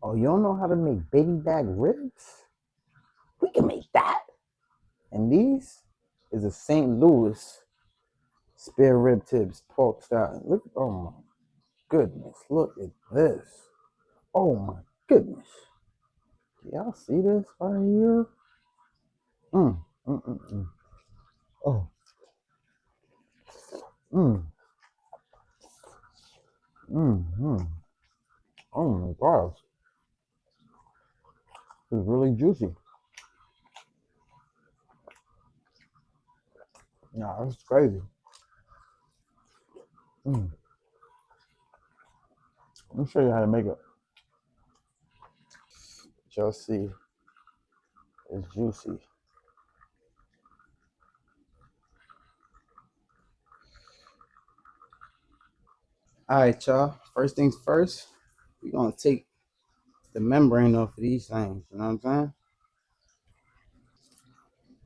Oh, you don't know how to make baby back ribs? We can make that. And these is a St. Louis spare rib tips, pork style. Look, oh my goodness, look at this. Oh my goodness. Do y'all see this right here? Mm, mm. Oh, mm, mm. Oh my gosh, it's really juicy. Nah, that's crazy. Mm. Let me show you how to make it. Y'all see, it's juicy. All right, y'all. First things first, we're gonna take the membrane off of these things. You know what I'm saying?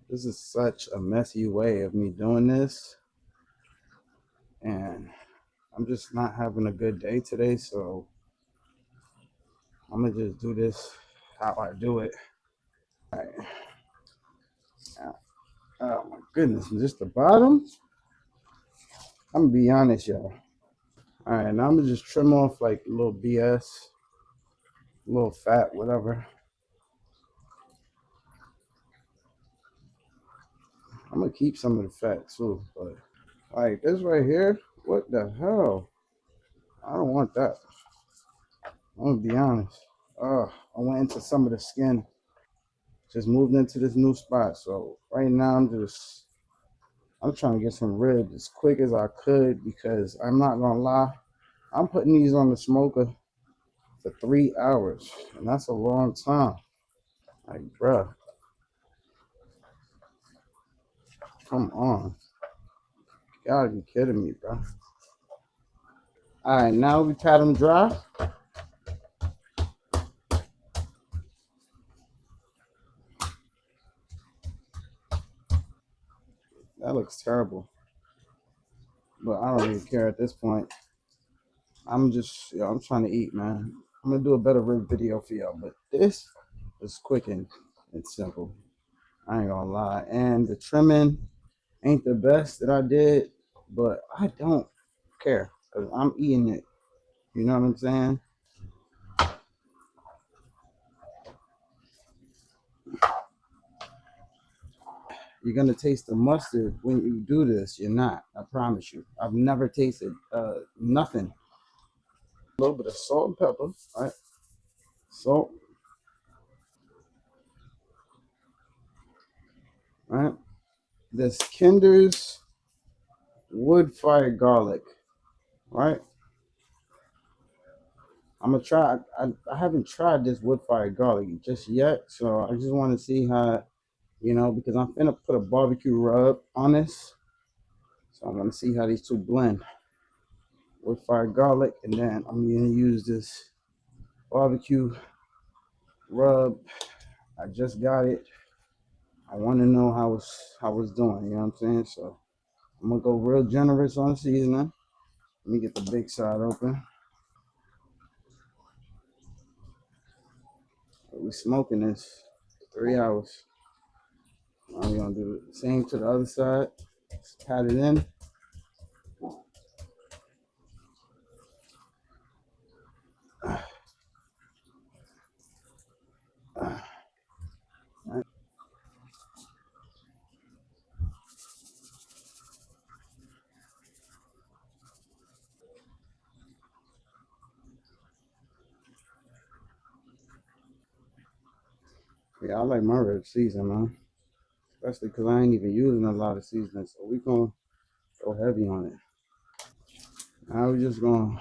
This is such a messy way of me doing this, and I'm just not having a good day today. So I'm gonna just do this how I do it. All right. Oh my goodness, just the bottom. I'm gonna be honest, y'all. All right, now I'm gonna just trim off like a little BS, a little fat, whatever. I'm gonna keep some of the fat too, but like this right here, what the hell? I don't want that. I'm gonna be honest. I went into some of the skin. Just moved into this new spot, so right now I'm trying to get some ribs as quick as I could because I'm not gonna lie, I'm putting these on the smoker for 3 hours, and that's a long time. Like, bruh, come on, you gotta be kidding me, bro. All right, now we pat them dry. That looks terrible, but I don't even care at this point. I'm trying to eat, man. I'm gonna do a better rib video for y'all, but this is quick and simple. I ain't gonna lie. And the trimming ain't the best that I did, but I don't care because I'm eating it. You know what I'm saying? You're gonna taste the mustard when you do this. You're not. I promise you. I've never tasted nothing. A little bit of salt and pepper, right? Salt, right? This Kinder's wood fired garlic, right? I'm gonna try. I haven't tried this wood fired garlic just yet, so I just want to see how, because I'm gonna put a barbecue rub on this, so I'm gonna see how these two blend. Wood fired garlic, and then I'm gonna use this barbecue rub. I just got it. I want to know how it's doing. You know what I'm saying? So I'm gonna go real generous on seasoning. Let me get the big side open. We smoking this 3 hours. Now we're gonna do the same to the other side. Just pat it in. Yeah, I like my rib season, man. Especially because I ain't even using a lot of seasoning. So we gonna go heavy on it. Now we just gonna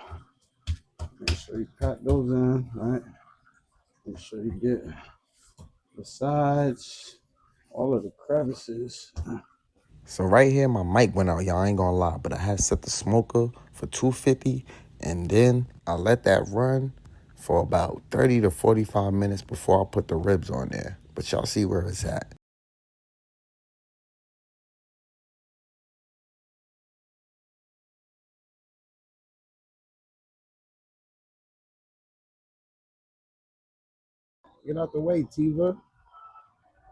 make sure you pat those in, right? Make sure you get the sides, all of the crevices. So right here, my mic went out, y'all. I ain't gonna lie, but I had set the smoker for 250, and then I let that run for about 30 to 45 minutes before I put the ribs on there. But y'all see where it's at. Get out the way, Tiva.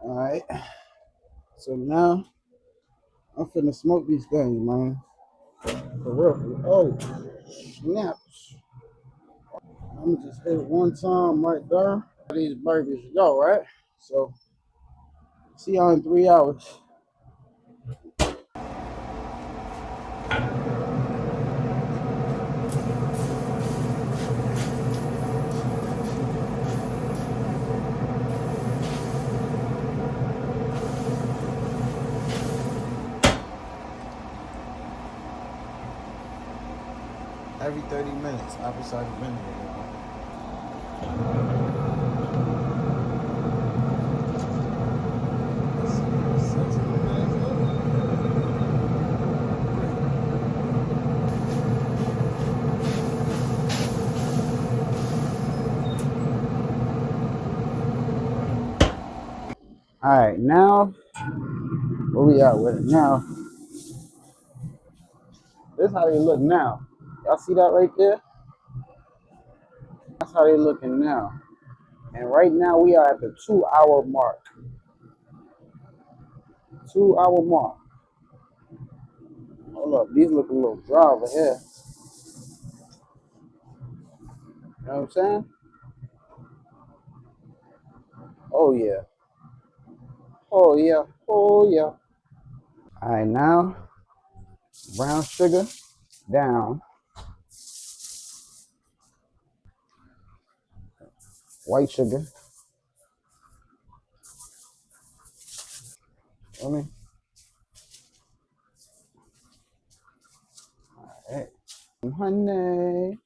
All right. So now I'm finna smoke these things, man. For real. Oh, snaps. I'm gonna just hit it one time right there. These burgers go, right? So see y'all in 3 hours. Every 30 minutes, apple cider vinegar. All right, now where we at with it now? This is how they look now. Y'all see that right there? That's how they looking now. And right now we are at the 2 hour mark. 2 hour mark. Hold up, these look a little dry over here. You know what I'm saying? Oh yeah. Oh yeah. Oh yeah. All right, now brown sugar down, white sugar. Feel me? All right. Honey.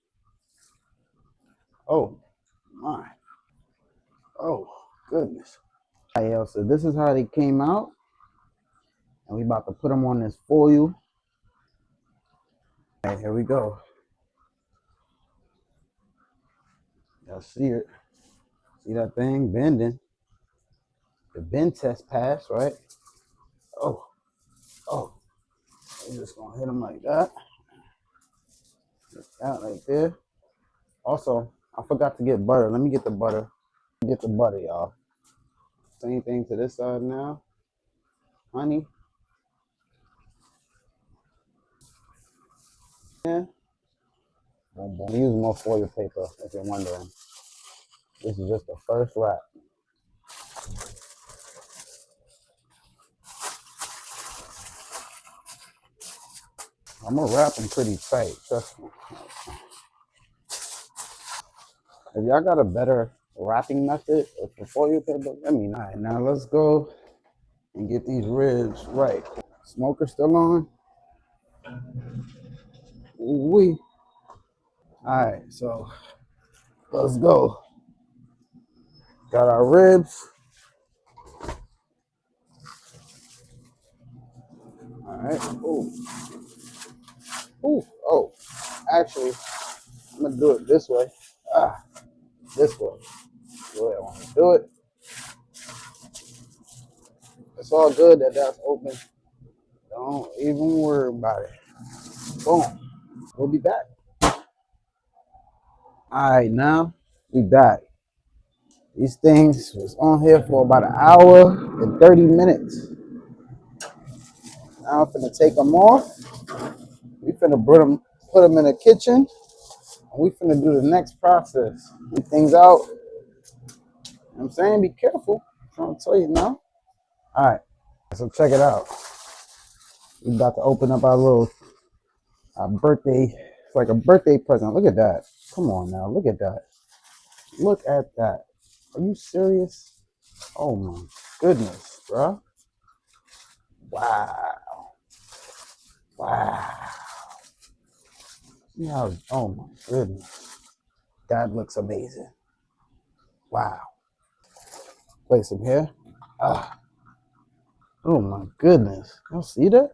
Oh my. Oh goodness. All right, yo, so this is how they came out. And we about to put them on this foil. All right, here we go. Y'all see it? See that thing bending? The bend test passed, right? Oh, oh. We're just gonna hit them like that. That right there. Also, I forgot to get butter. Let me get the butter. Get the butter, y'all. Same thing to this side now. Honey. Yeah. Boom, boom. Use more foil paper if you're wondering. This is just the first wrap. I'm gonna wrap them pretty tight. Trust me. If y'all got a better wrapping method for foil paper, let me know. All right, now let's go and get these ribs right. Smoker still on? Ooh-wee. All right, so let's go. Got our ribs. All right. Ooh. Ooh. Oh, actually, I'm gonna do it this way. This way. The way I want to do it. It's all good that that's open. Don't even worry about it. Boom. We'll be back. All right, now we back. These things was on here for about an hour and 30 minutes. Now I'm finna take them off. We finna put them in the kitchen. And we finna do the next process. Get things out. You know what I'm saying? Be careful. I'm trying to tell you now. All right. So check it out. We about to open up our birthday. It's like a birthday present. Look at that. Come on now. Look at that. Look at that. Are you serious? Oh my goodness, bro. Wow. Wow. Yeah. Oh my goodness. That looks amazing. Wow. Place some here. Ah. Oh my goodness. Y'all see that?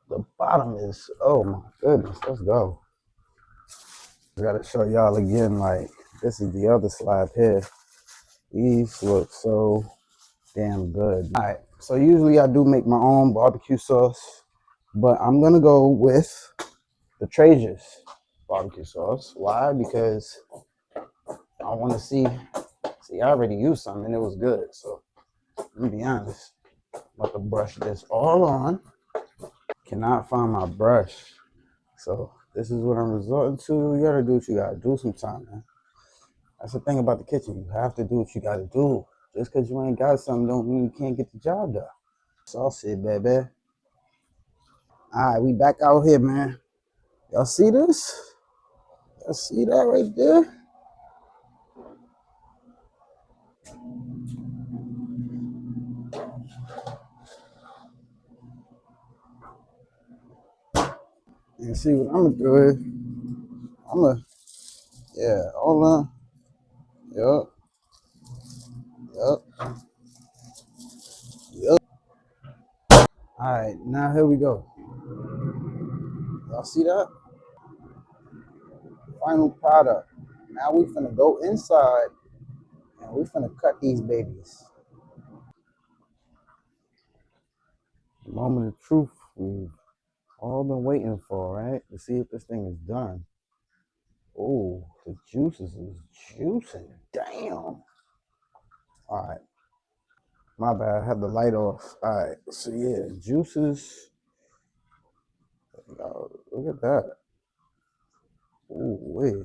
The bottom is, oh my goodness. Let's go. I gotta show y'all again, like, this is the other slab here. These look so damn good. All right. So usually I do make my own barbecue sauce, but I'm gonna go with the Traeger's barbecue sauce. Why? Because I want to see See, I already used some and it was good. So let me be honest. I'm about to brush this all on. Cannot find my brush. So this is what I'm resorting to. You gotta do what you gotta do sometime, man. That's the thing about the kitchen. You have to do what you gotta do. Just because you ain't got something don't mean you can't get the job done. Saucy, baby. All right, we back out here, man. Y'all see this? Y'all see that right there? And see what I'm gonna do is I'm gonna, yeah, hold on. Yup, yup, yup. All right, now here we go. Y'all see that? Final product. Now we finna go inside and we finna cut these babies. The moment of truth we've all been waiting for, right? To see if this thing is done. Oh, the juices is juicing. Damn. All right. My bad. I have the light off. All right. So yeah, juices. Oh, look at that. Ooh, wait.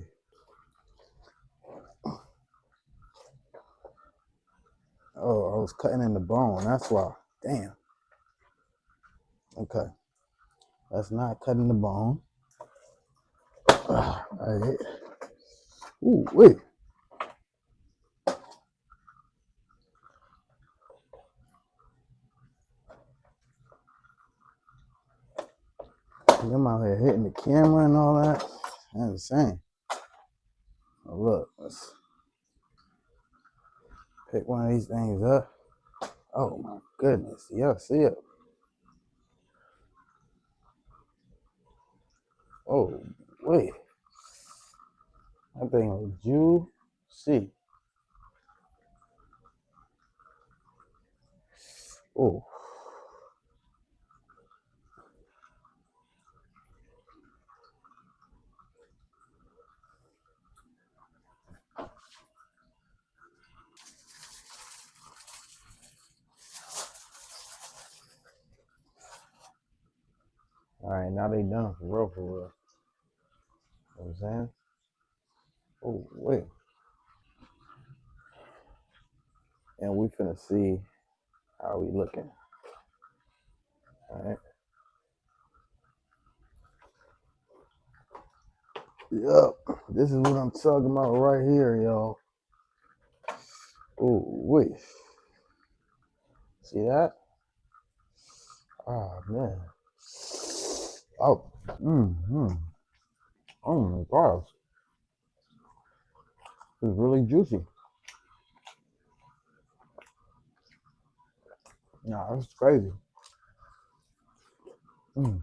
Oh, I was cutting in the bone. That's why. Damn. Okay. That's not cutting the bone. All right. Ooh, wait. I'm out here hitting the camera and all that. That's insane. Oh, look, let's pick one of these things up. Oh my goodness. Yeah, see it. Oh, wait. That thing was juicy. Oh. All right, now they done for real, for real. You know what I'm saying? Oh, wait. And we finna see how we looking. All right. Yep. This is what I'm talking about right here, y'all. Oh, wait. See that? Oh, man. Oh. Mm-hmm. Oh, my gosh. It's really juicy. Nah, that's crazy. Mm.